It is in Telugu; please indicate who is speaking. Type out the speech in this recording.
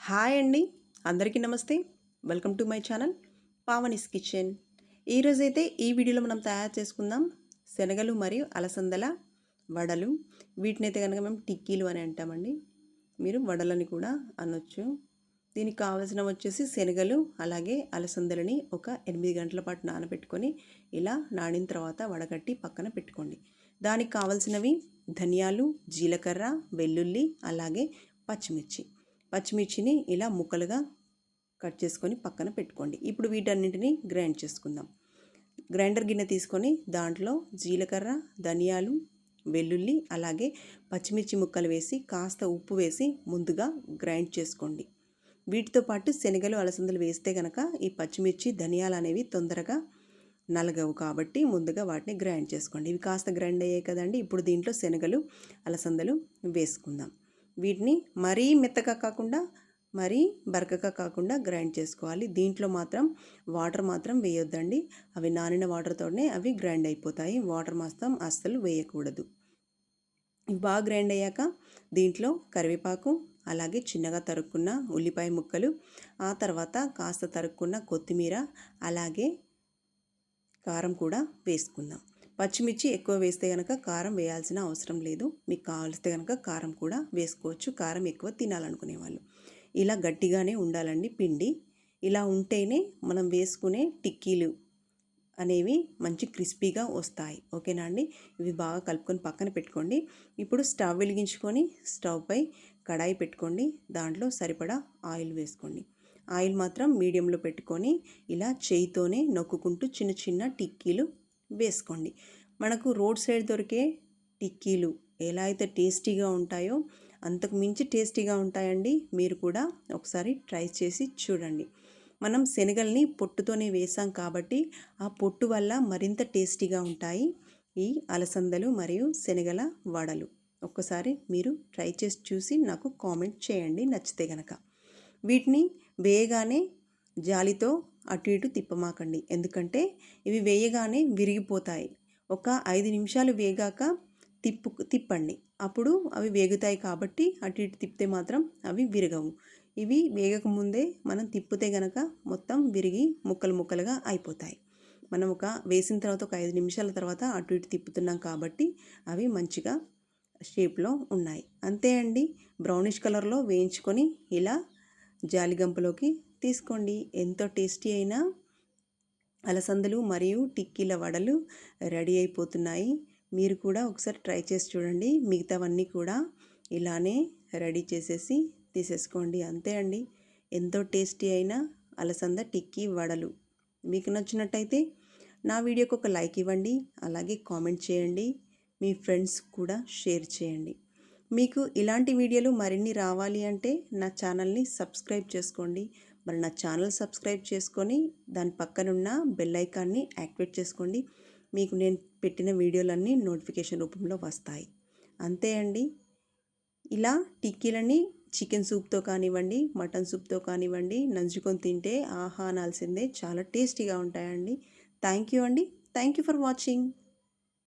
Speaker 1: హాయ్ అండి, అందరికీ నమస్తే. Welcome to my channel Pavani's kitchen. ఈరోజైతే ఈ వీడియోలో మనం తయారు చేసుకుందాం శనగలు మరియు అలసందల వడలు. వీటినైతే కనుక మేము టిక్కీలు అని అంటామండి, మీరు వడలని కూడా అనొచ్చు. దీనికి కావాల్సిన వచ్చేసి శనగలు అలాగే అలసందలని ఒక 8 గంటల పాటు నానబెట్టుకొని ఇలా నానిన తర్వాత వడగట్టి పక్కన పెట్టుకోండి. దానికి కావాల్సినవి ధనియాలు, జీలకర్ర, వెల్లుల్లి అలాగే పచ్చిమిర్చిని ఇలా ముక్కలుగా కట్ చేసుకొని పక్కన పెట్టుకోండి. ఇప్పుడు వీటన్నింటినీ గ్రైండ్ చేసుకుందాం. గ్రైండర్ గిన్నె తీసుకొని దాంట్లో జీలకర్ర, ధనియాలు, వెల్లుల్లి అలాగే పచ్చిమిర్చి ముక్కలు వేసి కాస్త ఉప్పు వేసి ముందుగా గ్రైండ్ చేసుకోండి. వీటితో పాటు శనగలు, అలసందలు వేస్తే కనుక ఈ పచ్చిమిర్చి, ధనియాలు అనేవి తొందరగా నలగవు కాబట్టి ముందుగా వాటిని గ్రైండ్ చేసుకోండి. ఇవి కాస్త గ్రైండ్ అయ్యాయి కదండి. ఇప్పుడు దీంట్లో శనగలు, అలసందలు వేసుకుందాం. వీటిని మరీ మెత్తగా కాకుండా మరీ బరకగా కాకుండా గ్రైండ్ చేసుకోవాలి. దీంట్లో మాత్రం వాటర్ మాత్రం వేయొద్దండి. అవి నానిన వాటర్తోనే అవి గ్రైండ్ అయిపోతాయి. వాటర్ మాత్రం అస్సలు వేయకూడదు. బాగా గ్రైండ్ అయ్యాక దీంట్లో కరివేపాకు అలాగే చిన్నగా తరుక్కున్న ఉల్లిపాయ ముక్కలు, ఆ తర్వాత కాస్త తరుక్కున్న కొత్తిమీర అలాగే కారం కూడా వేసుకుందాం. పచ్చిమిర్చి ఎక్కువ వేస్తే కనుక కారం వేయాల్సిన అవసరం లేదు. మీకు కావాల్స్తే కనుక కారం కూడా వేసుకోవచ్చు, కారం ఎక్కువ తినాలనుకునే వాళ్ళు. ఇలా గట్టిగానే ఉండాలండి పిండి. ఇలా ఉంటేనే మనం వేసుకునే టిక్కీలు అనేవి మంచి క్రిస్పీగా వస్తాయి. ఓకేనా అండి. ఇవి బాగా కలుపుకొని పక్కన పెట్టుకోండి. ఇప్పుడు స్టవ్ వెలిగించుకొని స్టవ్ పై కడాయి పెట్టుకోండి. దాంట్లో సరిపడా ఆయిల్ వేసుకోండి. ఆయిల్ మాత్రం మీడియంలో పెట్టుకొని ఇలా చేయితోనే నొక్కుంటూ చిన్న చిన్న టిక్కీలు వేసుకోండి. మనకు రోడ్ సైడ్ దొరికే టిక్కీలు ఎలా అయితే టేస్టీగా ఉంటాయో అంతకు మించి టేస్టీగా ఉంటాయండి. మీరు కూడా ఒకసారి ట్రై చేసి చూడండి. మనం శనగల్ని పొట్టుతోనే వేసాం కాబట్టి ఆ పొట్టు వల్ల మరింత టేస్టీగా ఉంటాయి ఈ అలసందలు మరియు శనగల వడలు. ఒక్కసారి మీరు ట్రై చేసి చూసి నాకు కామెంట్ చేయండి నచ్చితే గనక. వీటిని వేయగానే జాలితో అటు ఇటు తిప్పమాకండి, ఎందుకంటే ఇవి వేయగానే విరిగిపోతాయి. ఒక 5 నిమిషాలు వేగాక తిప్పండి, అప్పుడు అవి వేగుతాయి. కాబట్టి అటు ఇటు తిప్పితే మాత్రం అవి విరగవు. ఇవి వేగకముందే మనం తిప్పితే గనక మొత్తం విరిగి ముక్కలు ముక్కలుగా అయిపోతాయి. మనం వేసిన తర్వాత ఒక 5 నిమిషాల తర్వాత అటు ఇటు తిప్పుతున్నాం కాబట్టి అవి మంచిగా షేప్లో ఉన్నాయి. అంతే అండి. బ్రౌనిష్ కలర్లో వేయించుకొని ఇలా జాలిగంపలోకి తీసుకోండి. ఎంతో టేస్టీ అయిన అలసందలు మరియు టిక్కీల వడలు రెడీ అయిపోతున్నాయి. మీరు కూడా ఒకసారి ట్రై చేసి చూడండి. మిగతావన్నీ కూడా ఇలానే రెడీ చేసేసి తీసేసుకోండి. అంతే అండి. ఎంతో టేస్టీ అయిన అలసంద టిక్కీ వడలు. మీకు నచ్చినట్టయితే నా వీడియోకి ఒక లైక్ ఇవ్వండి, అలాగే కామెంట్ చేయండి, మీ ఫ్రెండ్స్ కూడా షేర్ చేయండి. మీకు ఇలాంటి వీడియోలు మరిన్ని రావాలి అంటే నా ఛానల్ని సబ్స్క్రైబ్ చేసుకోండి. మరి నా ఛానల్ సబ్స్క్రైబ్ చేసుకొని దాని పక్కనున్న బెల్ ఐకాన్ని యాక్టివేట్ చేసుకోండి. మీకు నేను పెట్టిన వీడియోలన్నీ నోటిఫికేషన్ రూపంలో వస్తాయి. అంతే అండి. ఇలా టిక్కీలని చికెన్ సూప్తో కానివ్వండి, మటన్ సూప్తో కానివ్వండి నంచుకొని తింటే ఆహా అనాల్సిందే. చాలా టేస్టీగా ఉంటాయండి. థ్యాంక్ యూ అండి. Thank you for watching.